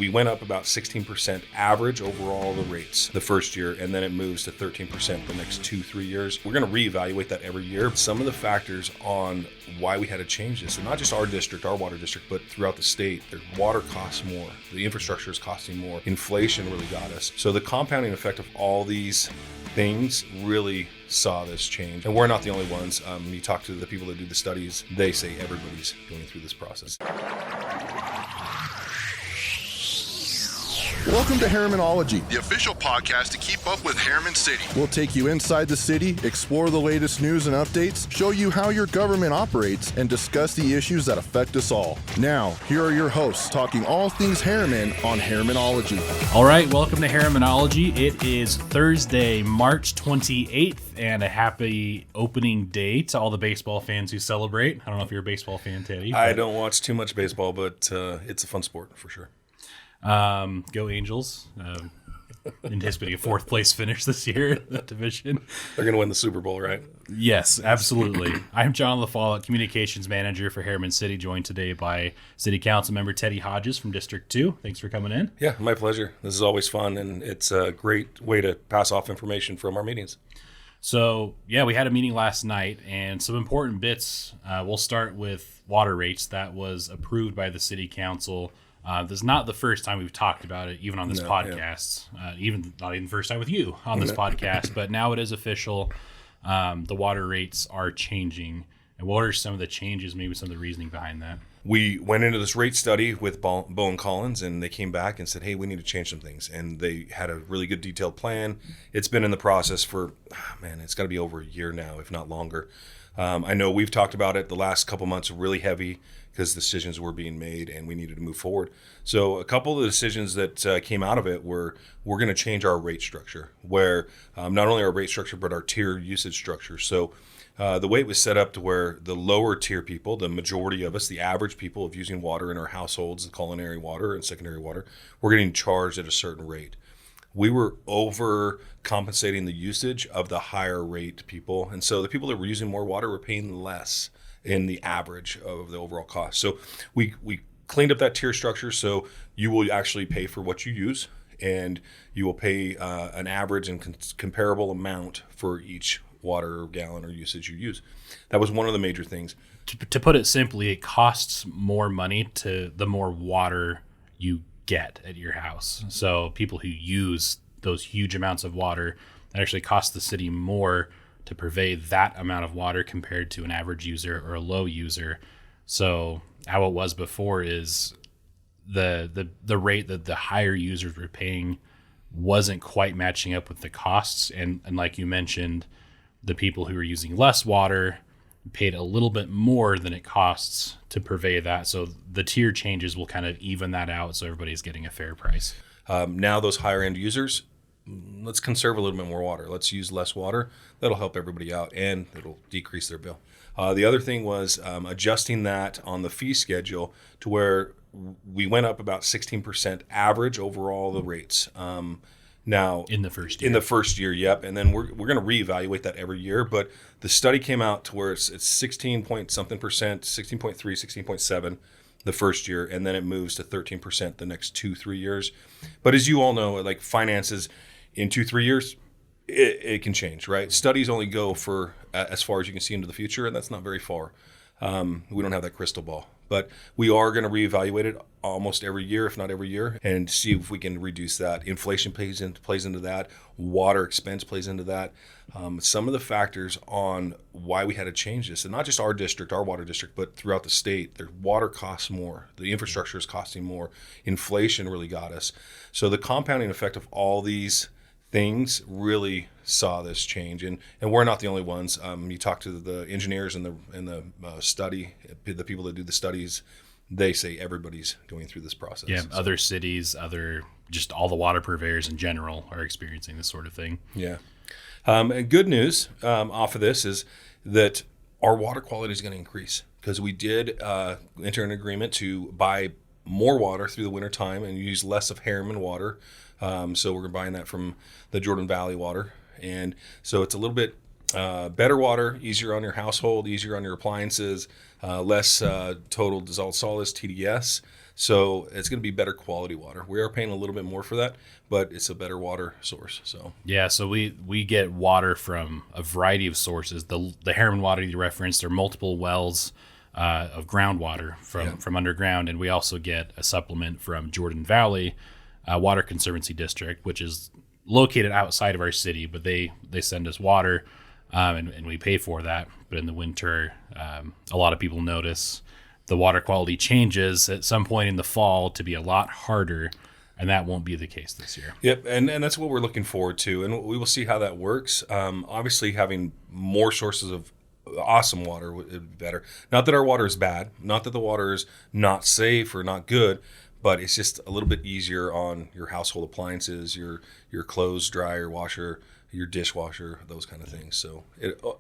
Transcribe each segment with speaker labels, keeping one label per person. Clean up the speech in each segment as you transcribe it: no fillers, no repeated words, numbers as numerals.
Speaker 1: we went up about 16% average overall the rates the first year, and then it moves to 13% the next 2-3 years. We're going to reevaluate that every year. Some of the factors on why we had to change this, and not just our district, our water district, but throughout the state, their water costs more. The infrastructure is costing more. Inflation really got us. So the compounding effect of all these things really saw this change. And we're not the only ones. You talk to the people that do the studies, they say everybody's going through this process.
Speaker 2: Welcome to Herrimanology,
Speaker 3: the official podcast to keep up with Herriman City.
Speaker 2: We'll take you inside the city, explore the latest news and updates, show you how your government operates, and discuss the issues that affect us all. Now, here are your hosts talking all things Herriman on Herrimanology.
Speaker 4: All right, welcome to Herrimanology. It is Thursday, March 28th, and a happy opening day to all the baseball fans who celebrate. I don't know if you're a baseball fan, Teddy.
Speaker 1: I don't watch too much baseball, but it's a fun sport for sure.
Speaker 4: Go Angels. Anticipating a fourth place finish this year in that division.
Speaker 1: They're going to win the Super Bowl, right?
Speaker 4: Yes, absolutely. I'm John LaFollette, Communications Manager for Herriman City, joined today by City Councilmember Teddy Hodges from District 2. Thanks for coming in.
Speaker 1: Yeah, my pleasure. This is always fun, and it's a great way to pass off information from our meetings.
Speaker 4: So, yeah, we had a meeting last night, and some important bits. We'll start with water rates. That was approved by the City Council. This is not the first time we've talked about it, even on this podcast. Yeah. Not even the first time with you on this podcast, but now it is official. The water rates are changing. And what are some of the changes, maybe some of the reasoning behind that?
Speaker 1: We went into this rate study with Bo and Collins, and they came back and said, hey, we need to change some things. And they had a really good detailed plan. It's been in the process for, it's got to be over a year now, if not longer. I know we've talked about it the last couple months, really heavy, because decisions were being made and we needed to move forward. So a couple of the decisions that came out of it were, we're going to change our rate structure, where not only our rate structure, but our tier usage structure. So the way it was set up to where the lower tier people, the majority of us, the average people of using water in our households, the culinary water and secondary water, we're getting charged at a certain rate. We were overcompensating the usage of the higher rate people. And so the people that were using more water were paying less in the average of the overall cost. So we cleaned up that tier structure, so you will actually pay for what you use, and you will pay an average and comparable amount for each water gallon or usage you use. That was one of the major things.
Speaker 4: To put it simply, it costs more money to the more water you get at your house. So people who use those huge amounts of water, that actually costs the city more to purvey that amount of water compared to an average user or a low user. So how it was before is the rate that the higher users were paying wasn't quite matching up with the costs. And like you mentioned, the people who were using less water paid a little bit more than it costs to purvey that. So the tier changes will kind of even that out, so everybody's getting a fair price.
Speaker 1: Now those higher end users, let's conserve a little bit more water. Let's use less water. That'll help everybody out, and it'll decrease their bill. The other thing was adjusting that on the fee schedule to where we went up about 16% average overall the rates. Now
Speaker 4: in the first year,
Speaker 1: yep. And then we're going to reevaluate that every year. But the study came out to where it's 16 point something percent, 16.3, 16.7 the first year, and then it moves to 13% the next 2-3 years. But as you all know, like finances in 2-3 years, it can change, right? Studies only go for as far as you can see into the future, and that's not very far. We don't have that crystal ball. But we are going to reevaluate it almost every year, if not every year, and see if we can reduce that. Inflation plays into that. Water expense plays into that. Some of the factors on why we had to change this, and not just our district, our water district, but throughout the state, their water costs more. The infrastructure is costing more. Inflation really got us. So the compounding effect of all these things really saw this change, and we're not the only ones. You talk to the engineers and the study, the people that do the studies, they say everybody's going through this process.
Speaker 4: Yeah, other cities, just all the water purveyors in general are experiencing this sort of thing.
Speaker 1: Yeah. And good news off of this is that our water quality is going to increase, because we did enter an agreement to buy more water through the winter time and use less of Herriman water. So we're buying that from the Jordan Valley water. And so it's a little bit better water, easier on your household, easier on your appliances, less total dissolved solids, TDS. So it's going to be better quality water. We are paying a little bit more for that, but it's a better water source. So
Speaker 4: Yeah, so we get water from a variety of sources. The Herriman water you referenced, there are multiple wells of groundwater from underground, and we also get a supplement from Jordan Valley Water Conservancy District, which is located outside of our city, but they send us water, and we pay for that. But in the winter, a lot of people notice the water quality changes at some point in the fall to be a lot harder, and that won't be the case this year.
Speaker 1: Yep, and that's what we're looking forward to, and we will see how that works. Obviously, having more sources of awesome water would be better. Not that our water is bad, not that the water is not safe or not good, but it's just a little bit easier on your household appliances, your clothes dryer, washer, your dishwasher, those kind of things. So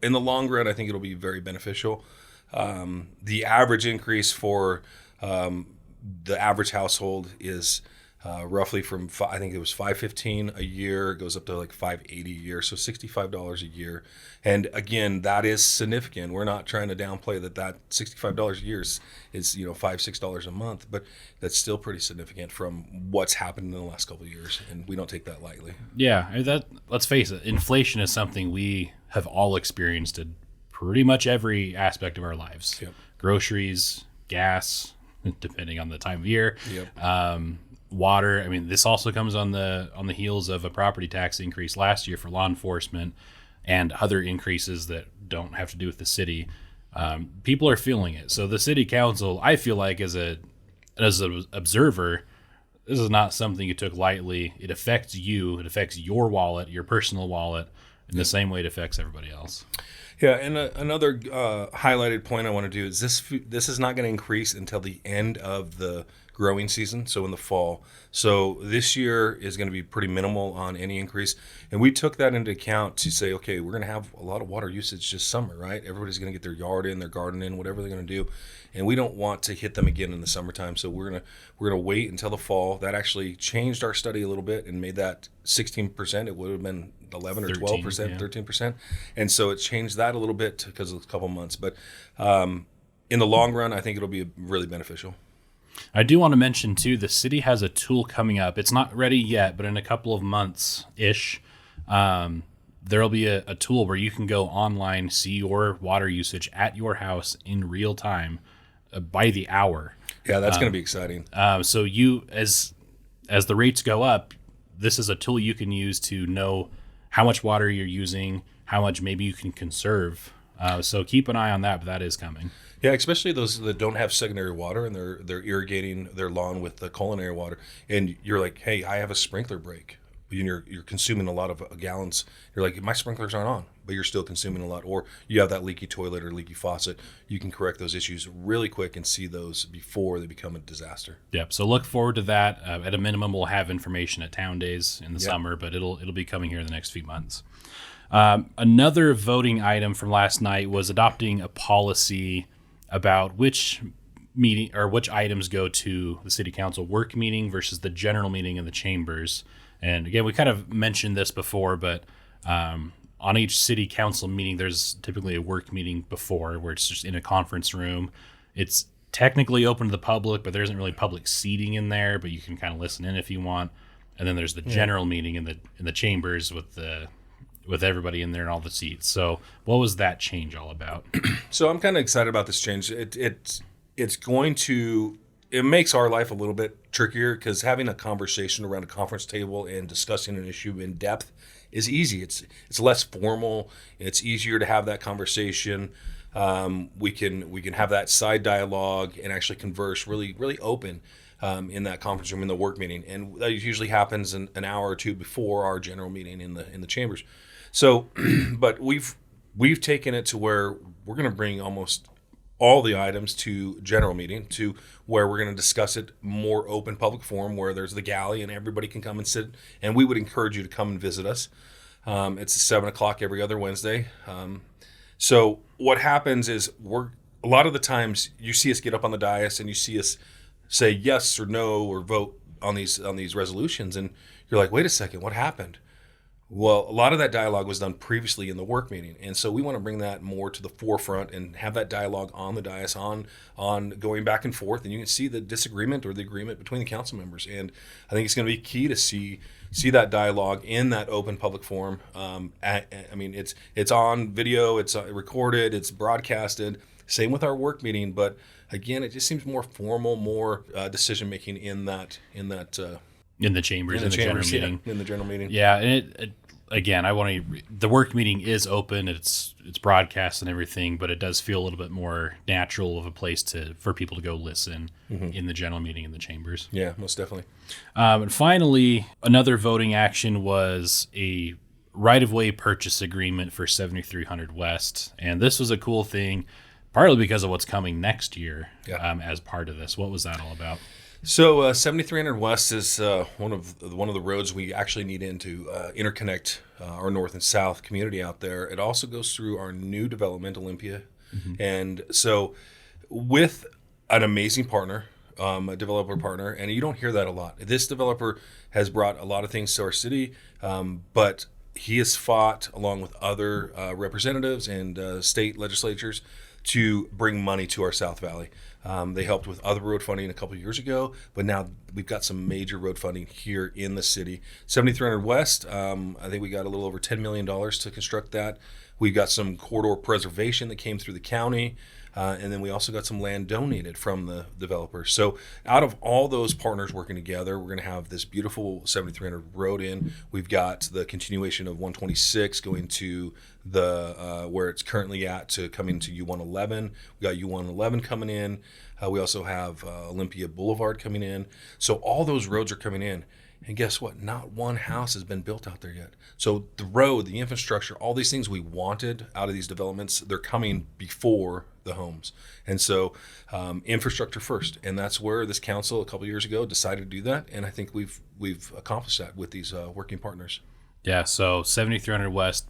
Speaker 1: in the long run, I think it'll be very beneficial. The average increase for the average household is roughly from I think it was $515 a year, it goes up to like $580 a year, so $65 a year. And again, that is significant. We're not trying to downplay that $65 a year is $5-6 a month, but that's still pretty significant from what's happened in the last couple of years, and we don't take that lightly.
Speaker 4: Yeah, let's face it, inflation is something we have all experienced in pretty much every aspect of our lives.
Speaker 1: Yep.
Speaker 4: Groceries, gas, depending on the time of year.
Speaker 1: Yep.
Speaker 4: Water. I mean, this also comes on the heels of a property tax increase last year for law enforcement and other increases that don't have to do with the city. People are feeling it. So the city council, I feel like as an observer, this is not something you took lightly. It affects you. It affects your wallet, your personal wallet, in the same way it affects everybody else.
Speaker 1: Yeah, and another highlighted point I want to do is this is not going to increase until the end of the growing season, so in the fall. So this year is going to be pretty minimal on any increase, and we took that into account to say, okay, we're going to have a lot of water usage this summer, right? Everybody's going to get their yard in, their garden in, whatever they're going to do, and we don't want to hit them again in the summertime. So we're gonna wait until the fall. That actually changed our study a little bit and made that 16%. It would have been 11 or 12%, 13%, and so it changed that a little bit because of a couple months. But in the long run, I think it'll be really beneficial.
Speaker 4: I do want to mention, too, the city has a tool coming up. It's not ready yet, but in a couple of months-ish, there'll be a tool where you can go online, see your water usage at your house in real time by the hour.
Speaker 1: Yeah, that's going to be exciting.
Speaker 4: So you, as the rates go up, this is a tool you can use to know how much water you're using, how much maybe you can conserve. So keep an eye on that, but that is coming.
Speaker 1: Yeah, especially those that don't have secondary water and they're irrigating their lawn with the culinary water, and you're like, hey, I have a sprinkler break. You're consuming a lot of gallons. You're like, my sprinklers aren't on, but you're still consuming a lot. Or you have that leaky toilet or leaky faucet. You can correct those issues really quick and see those before they become a disaster.
Speaker 4: Yep. So look forward to that. At a minimum, we'll have information at Town Days in the summer, but it'll be coming here in the next few months. Another voting item from last night was adopting a policy about which meeting or which items go to the city council work meeting versus the general meeting in the chambers. And again, we kind of mentioned this before, but on each city council meeting, there's typically a work meeting before where it's just in a conference room. It's technically open to the public, but there isn't really public seating in there, but you can kind of listen in if you want. And then there's the general meeting in the chambers with everybody in there and all the seats. So what was that change all about?
Speaker 1: So I'm kind of excited about this change. It's going to, it makes our life a little bit trickier because having a conversation around a conference table and discussing an issue in depth is easy. It's less formal. It's easier to have that conversation. We can have that side dialogue and actually converse really, really open in that conference room in the work meeting. And that usually happens an hour or two before our general meeting in the chambers. So, but we've taken it to where we're going to bring almost all the items to general meeting, to where we're going to discuss it more open public forum where there's the galley and everybody can come and sit. And we would encourage you to come and visit us. It's 7:00 every other Wednesday. So what happens is a lot of the times you see us get up on the dais and you see us say yes or no or vote on these resolutions, and you're like, wait a second, what happened? Well, a lot of that dialogue was done previously in the work meeting, and so we want to bring that more to the forefront and have that dialogue on the dais, on going back and forth, and you can see the disagreement or the agreement between the council members. And I think it's going to be key to see that dialogue in that open public forum. I mean, it's on video, it's recorded, it's broadcasted. Same with our work meeting, but again, it just seems more formal, more decision making in the
Speaker 4: chambers, in the general meeting.
Speaker 1: In the general meeting.
Speaker 4: Yeah, and again, the work meeting is open. It's broadcast and everything, but it does feel a little bit more natural of a place for people to go listen in the general meeting in the chambers.
Speaker 1: Yeah, most definitely.
Speaker 4: And finally, another voting action was a right-of-way purchase agreement for 7300 West, and this was a cool thing, partly because of what's coming next year. As part of this. What was that all about?
Speaker 1: So 7300 West is one of the roads we actually need to interconnect our north and south community out there. It also goes through our new development, Olympia, and so with an amazing partner, a developer partner, and you don't hear that a lot. This developer has brought a lot of things to our city, but he has fought along with other representatives and state legislatures to bring money to our South Valley. They helped with other road funding a couple of years ago, but now we've got some major road funding here in the city. 7300 West, I think we got a little over $10 million to construct that. We've got some corridor preservation that came through the county, and then we also got some land donated from the developer. So out of all those partners working together, we're going to have this beautiful 7300 road in. We've got the continuation of 126 going to the where it's currently at to coming to U111. We got U111 coming in. We also have Olympia Boulevard coming in. So all those roads are coming in. And guess what? Not one house has been built out there yet. So the road, the infrastructure, all these things we wanted out of these developments, they're coming before the homes. And so infrastructure first. And that's where this council a couple of years ago decided to do that. And I think we've accomplished that with these working partners.
Speaker 4: Yeah, so 7300 West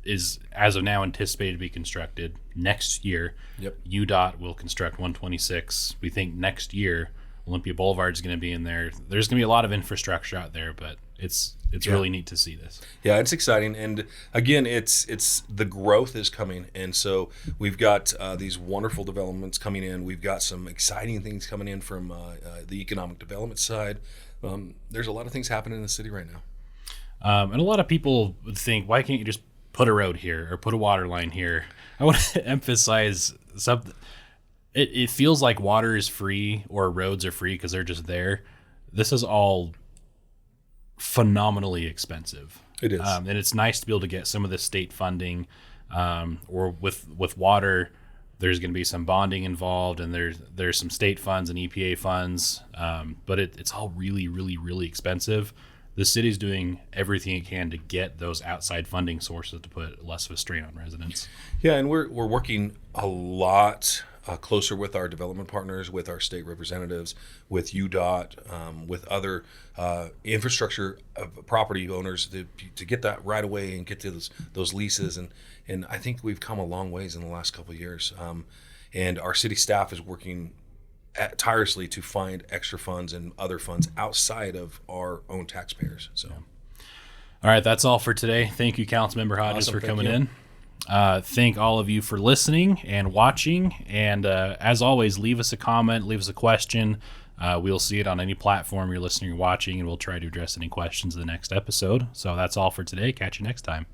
Speaker 4: is, as of now, anticipated to be constructed next year.
Speaker 1: Yep.
Speaker 4: UDOT will construct 126. We think next year Olympia Boulevard is going to be in there. There's going to be a lot of infrastructure out there, but it's really neat to see this.
Speaker 1: Yeah, it's exciting, and again, it's the growth is coming, and so we've got these wonderful developments coming in. We've got some exciting things coming in from the economic development side. There's a lot of things happening in the city right now,
Speaker 4: and a lot of people would think, why can't you just put a road here or put a water line here? I want to emphasize something. It feels like water is free or roads are free because they're just there. This is all phenomenally expensive.
Speaker 1: It is.
Speaker 4: And it's nice to be able to get some of the state funding, or with water, there's going to be some bonding involved, and there's some state funds and EPA funds, but it's all really, really, really expensive. The city's doing everything it can to get those outside funding sources to put less of a strain on residents.
Speaker 1: Yeah, and we're working a lot closer with our development partners, with our state representatives, with UDOT, with other infrastructure property owners to get that right away and get to those leases. And I think we've come a long ways in the last couple of years. And our city staff is working tirelessly to find extra funds and other funds outside of our own taxpayers. So,
Speaker 4: all right, that's all for today. Thank you, Councilmember Hodges, for coming in. Thank all of you for listening and watching. And as always, leave us a comment, leave us a question. We'll see it on any platform you're listening or watching, and we'll try to address any questions in the next episode. So that's all for today. Catch you next time.